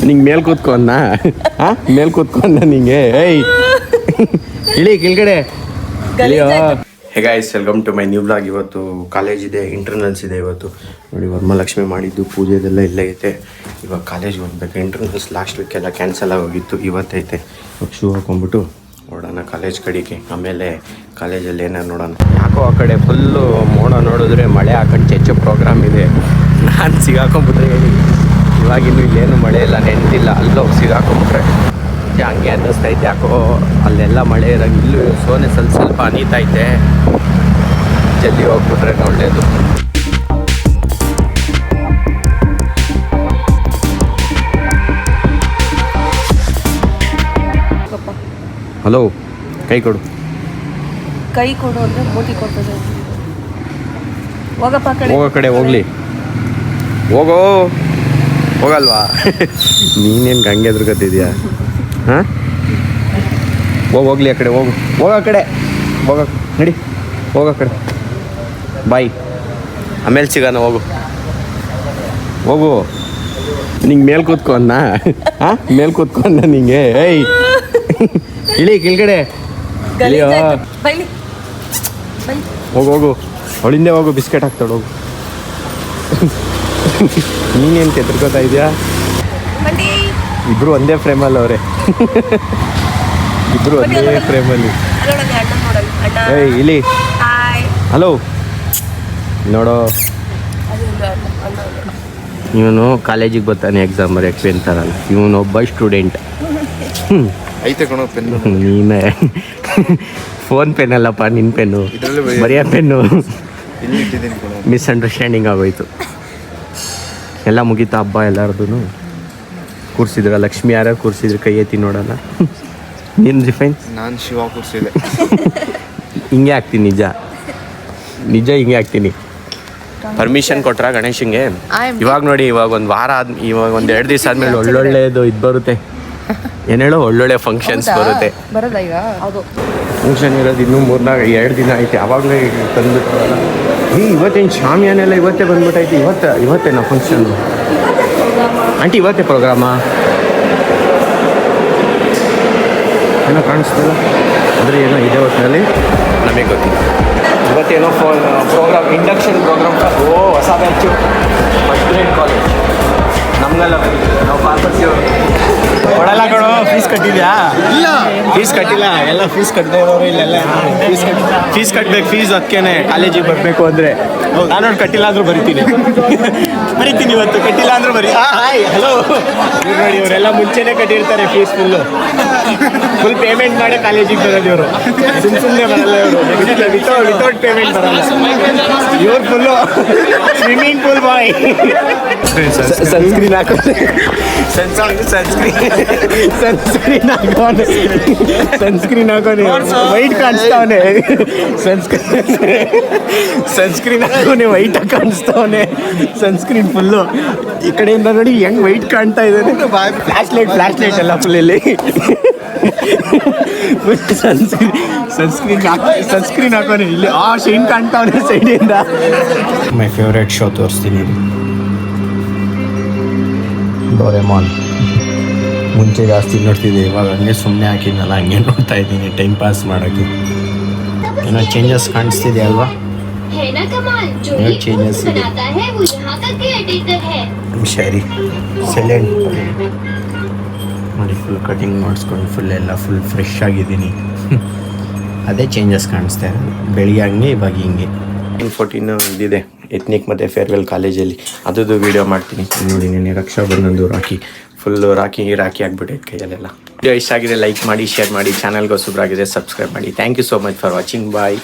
ನಿಂಗೆ ಮೇಲ್ ಕೂತ್ಕೊಂಡ ಮೇಲ್ ಕೂತ್ಕೊಂಡ ನಿಂಗೆ ಏಯ್ ಇಳಿ ಕೆಳಗಡೆ ಇಳಿಯೋ. Hey guys, welcome to my new blog. ಇವತ್ತು ಕಾಲೇಜ್ ಇದೆ, ಇಂಟರ್ನಲ್ಸ್ ಇದೆ ಇವತ್ತು. ನೋಡಿ, ವರಮಹಾಲಕ್ಷ್ಮಿ ಮಾಡಿದ್ದು ಪೂಜೆದೆಲ್ಲ ಇಲ್ಲೇ ಐತೆ. ಇವಾಗ ಕಾಲೇಜ್ಗೆ ಹೋಗ್ಬೇಕು. ಇಂಟರ್ನಲ್ಸ್ ಲಾಸ್ಟ್ ವೀಕೆಲ್ಲ ಕ್ಯಾನ್ಸಲ್ ಆಗೋಗಿತ್ತು, ಇವತ್ತೈತೆ. ಇವಾಗ ಶೂ ಹಾಕೊಂಡ್ಬಿಟ್ಟು ನೋಡೋಣ ಕಾಲೇಜ್ ಕಡೆಗೆ. ಆಮೇಲೆ ಕಾಲೇಜಲ್ಲಿ ಏನಾರು ನೋಡೋಣ. ಯಾಕೋ ಆ ಕಡೆ ಫುಲ್ಲು ಮೋಡ ನೋಡಿದ್ರೆ ಮಳೆ ಹಾಕೊಂಡು ಚೆಚ್ಚೋ ಪ್ರೋಗ್ರಾಮ್ ಇದೆ. ನಾನು ಸಿಗಾಕೊಂಬಿಟ್ರೆ ಹೇಳಿ, ಇವಾಗಿನ್ನೂ ಇಲ್ಲೇನು ಮಳೆ ಇಲ್ಲ, ನೆನ್ದಿಲ್ಲ. ಅಲ್ಲೋಗಿ ಸಿಗಾಕೊಂಬಿಟ್ರೆ ಹಂಗೆ ಅನ್ನಿಸ್ತೈತೆ. ಯಾಕೋ ಅಲ್ಲೆಲ್ಲ ಮಳೆ ಇರೋಂಗೆ ಇಲ್ಲೂ ಸೋನೆ ಸ್ವಲ್ಪ ಅನೀತೈತೆ. ಜಲ್ದಿ ಹೋಗ್ಬಿಟ್ರೆ ಒಳ್ಳೆಯದು. ಹಲೋ, ಕೈ ಕೊಡು. ಕೈ ಕೊಡು ಅಂದರೆ ಮೋಟಿ ಕೊಡ್ತದೆ. ಹೋಗಪ್ಪ ಹೋಗೋ ಕಡೆ ಹೋಗ್ಲಿ. ಹೋಗೋ, ಹೋಗಲ್ವಾ? ನೀನೇನು ಹಂಗೆ ಎದುರ್ಕೊತಿದ್ಯಾ? ಹಾಂ, ಹೋಗ್ಲಿ ಆ ಕಡೆ. ಹೋಗೋ ಕಡೆ, ನಡಿ, ಹೋಗೋ ಕಡೆ. ಬಾಯ್, ಆಮೇಲೆ ಸಿಗೋಣ. ಹೋಗು. ನಿಂಗೆ ಮೇಲ್ ಕೂತ್ಕೊಂಡ ಮೇಲ್ ಕೂತ್ಕೊಂಡ ನಿಂಗೆ. ಏಯ್ ಇಳಿ ಕೆಳಗಡೆ ಇಳಿಯೋ. ಹೋಗು, ಅವಳಿಂದೆ ಹೋಗು. ಬಿಸ್ಕೆಟ್ ಹಾಕ್ತಾಳೆ, ಹೋಗು. ನೀನೇನು ಕೆತ್ಕೋತಾ ಇದೆಯಾ? ಇಬ್ರು ಒಂದೇ ಫ್ರೇಮಲ್ಲಿ ಅವರೇ. ಇಬ್ರು ಒಂದೇ ಫ್ರೇಮಲ್ಲಿ. ಏಯ್ ಇಲಿ. ಹಲೋ, ನೋಡೋ, ಇವನು ಕಾಲೇಜಿಗೆ ಬರ್ತಾನೆ ಎಕ್ಸಾಮ್ ಬರೆಯೋಕ್ಕೆ ಅಂತಾರಲ್ಲ, ಇವನು ಒಬ್ಬ ಸ್ಟೂಡೆಂಟ್. ಐತೆ ಕಣೋ ಪೆನ್ನು. ನೀನೇ ಫೋನ್ ಪೆನ್ ಅಲ್ಲಪ್ಪ, ನಿನ್ನ ಪೆನ್ನು, ಬರೆಯೋ ಪೆನ್ನು. ಮಿಸ್ಅಂಡರ್ಸ್ಟ್ಯಾಂಡಿಂಗ್ ಆಗೋಯ್ತು. ಎಲ್ಲ ಮುಗೀತಾ ಹಬ್ಬ ಎಲ್ಲರದು? ಕೂರಿಸಿದ್ರ ಲಕ್ಷ್ಮಿ ಯಾರ್ಯಾರು ಕೂರಿಸಿದ್ರು? ಕೈ ಎತ್ತಿ ನೋಡೋಣ. ನೀನು ಡಿಫೈನ್ಸ್? ನಾನು ಶಿವ ಕೂರಿಸಿದೆ. ಹಿಂಗೆ ಆಗ್ತೀನಿ, ನಿಜ ಹಿಂಗೆ ಆಗ್ತೀನಿ. ಪರ್ಮಿಷನ್ ಕೊಟ್ರಾ ಗಣೇಶಂಗೆ? ಇವಾಗ ನೋಡಿ, ಇವಾಗ ಒಂದು ವಾರ ಇವಾಗ ಒಂದು 2 ದಿವಸ ಆದಮೇಲೆ ಒಳ್ಳೊಳ್ಳೆದು ಇದು ಬರುತ್ತೆ. ಏನು ಹೇಳೋ, ಒಳ್ಳೊಳ್ಳೆ ಫಂಕ್ಷನ್ಸ್ ಬರುತ್ತೆ. ಬರೋದಾ ಈಗ? ಹೌದು, ಫಂಕ್ಷನ್ ಇರೋದು ಇನ್ನೂ 2 ದಿನ ಐತೆ. ಆವಾಗಲೇ ತಂದುಬಿಟ್ರಲ್ಲ. ಇವತ್ತೇನು ಶಾಮಿಯಾನೆಲ್ಲ ಇವತ್ತೇ ಬಂದ್ಬಿಟ್ಟೈತಿ. ಇವತ್ತೇನಾ ಫಂಕ್ಷನ್? ಆಂಟಿ ಇವತ್ತೇ ಪ್ರೋಗ್ರಾಮಾ? ಏನೋ ಕಾಣಿಸ್ತಲ್ಲ, ಅಂದರೆ ಏನೋ ಇದೆ ಹೊತ್ತಿನಲ್ಲಿ, ನಮಗೆ ಗೊತ್ತಿಲ್ಲ. ಇವತ್ತೇನೋ ಪ್ರೋಗ್ರಾಮ್, ಇಂಡಕ್ಷನ್ ಪ್ರೋಗ್ರಾಮ್. ಹೊಸ ಬ್ಯಾಚು, ಫಸ್ಟ್ ಗ್ರೇಡ್ ಕಾಲೇಜ್. ನಮಗೆಲ್ಲ ನಾವು ಪಾರ್ಪರ್ಸಿಯವರು ಕೊಡಲ್ಲ ಕಣೋ. ಫೀಸ್ ಕಟ್ಟಿದ್ಯಾ? ಇಲ್ಲ, ಫೀಸ್ ಕಟ್ಟಿಲ್ಲ. ಎಲ್ಲ ಫೀಸ್ ಕಟ್ಟದೇ ಇರೋರು ಇಲ್ಲೆಲ್ಲ ಫೀಸ್ ಕಟ್ಟಬೇಕು. ಫೀಸ್ ಅದಕ್ಕೇನೆ ಕಾಲೇಜಿಗೆ ಬರಬೇಕು ಅಂದರೆ. ನಾನು ನೋಡಿ ಕಟ್ಟಿಲ್ಲ ಅಂದರೂ ಬರಿತೀನಿ ಇವತ್ತು. ಕಟ್ಟಿಲ್ಲ ಅಂದರೂ ಹಾಯ್ ಹಲೋ. ನೋಡಿ, ಇವರೆಲ್ಲ ಮುಂಚೆನೇ ಕಟ್ಟಿರ್ತಾರೆ ಫೀಸ್. ಫುಲ್ ಪೇಮೆಂಟ್ ಮಾಡಿ ಕಾಲೇಜಿಗೆ ಬರೋದು ಇವರು. ಸುಮ್ಮನೆ ಬರಲ್ಲ ಇವರು. ವಿತೌಟ್ ಪೇಮೆಂಟ್ ಬರಲ್ಲ ಇವ್ರು. Full swimming pool boy. Sunscreen ಹಾಕೋದು, ಸನ್ಸ್ಕ್ರೀನ್ ಹಾಕೋನೆ ವೈಟ್ ಕಾಣಿಸ್ತಾವನೆ. ಸನ್ಸ್ಕ್ರೀನ್ ಹಾಕೋನೆ ವೈಟ್ ಕಾಣಿಸ್ತಾವನೆ. ಸನ್ಸ್ಕ್ರೀನ್ ಫುಲ್ಲು ಈ ಕಡೆಯಿಂದ ನೋಡಿ ಹೆಂಗ್ ವೈಟ್ ಕಾಣ್ತಾ ಇದ್ದಾನೆ. ಫ್ಲಾಶ್ ಲೈಟ್ ಎಲ್ಲ ಫುಲ್ ಇಲ್ಲಿ. ಸನ್ಸ್ಕ್ರೀನ್ ಹಾಕೋನೆ ಇಲ್ಲಿ. ಶೈನ್ ಕಾಣ್ತಾವನೆ ಸೈಡಿಂದ. ಮೈ ಫೇವ್ರೇಟ್ ಶೋ ತೋರಿಸ್ತೀನಿ. ಡೋರೆಮಾನ್ ಮುಂಚೆ ಜಾಸ್ತಿ ನೋಡ್ತಿದ್ದೆ, ಇವಾಗ ಹಂಗೆ ಸುಮ್ಮನೆ ಹಾಕಿದ್ನಲ್ಲ, ಹಂಗೆ ನೋಡ್ತಾ ಇದ್ದೀನಿ ಟೈಮ್ ಪಾಸ್ ಮಾಡೋಕ್ಕೆ. ಏನೋ ಚೇಂಜಸ್ ಕಾಣಿಸ್ತಿದೆ ಅಲ್ವಾ? ಚೇಂಜಸ್ ಇದೆ. ಸರಿ, ಸೈಲೆಂಟ್ ನೋಡಿ. ಫುಲ್ ಕಟಿಂಗ್ ಮಾಡಿಸ್ಕೊಂಡು ಫುಲ್ ಫ್ರೆಶ್ ಆಗಿದ್ದೀನಿ. ಅದೇ ಚೇಂಜಸ್ ಕಾಣಿಸ್ತಾ ಇರೋದು. ಬೆಳಿಗ್ಗೆ ಹಂಗೆ, ಇವಾಗ ಹಿಂಗೆ. 14 ಇದಿದೆ, ಎತ್ನಿಕ್ ಮತ್ತು ಫೇರ್ವೆಲ್ ಕಾಲೇಜಲ್ಲಿ. ಅದರದ್ದು ವೀಡಿಯೋ ಮಾಡ್ತೀನಿ ನೋಡಿ. ನೆನೆ ರಕ್ಷಾ ಬಂಧನದ್ದು ಫುಲ್ಲು ರಾಖಿ ಆಗಿಬಿಟ್ಟೈತೆ ಕೈಯಲ್ಲೆಲ್ಲ. ವಿಡಿಯೋ ಇಷ್ಟ ಆಗಿದೆ ಲೈಕ್ ಮಾಡಿ, ಶೇರ್ ಮಾಡಿ. ಚಾನಲ್ಗೆ ಹೊಸಬ್ರಾಗಿದೆ ಸಬ್ಸ್ಕ್ರೈಬ್ ಮಾಡಿ. Thank you so much for watching. Bye.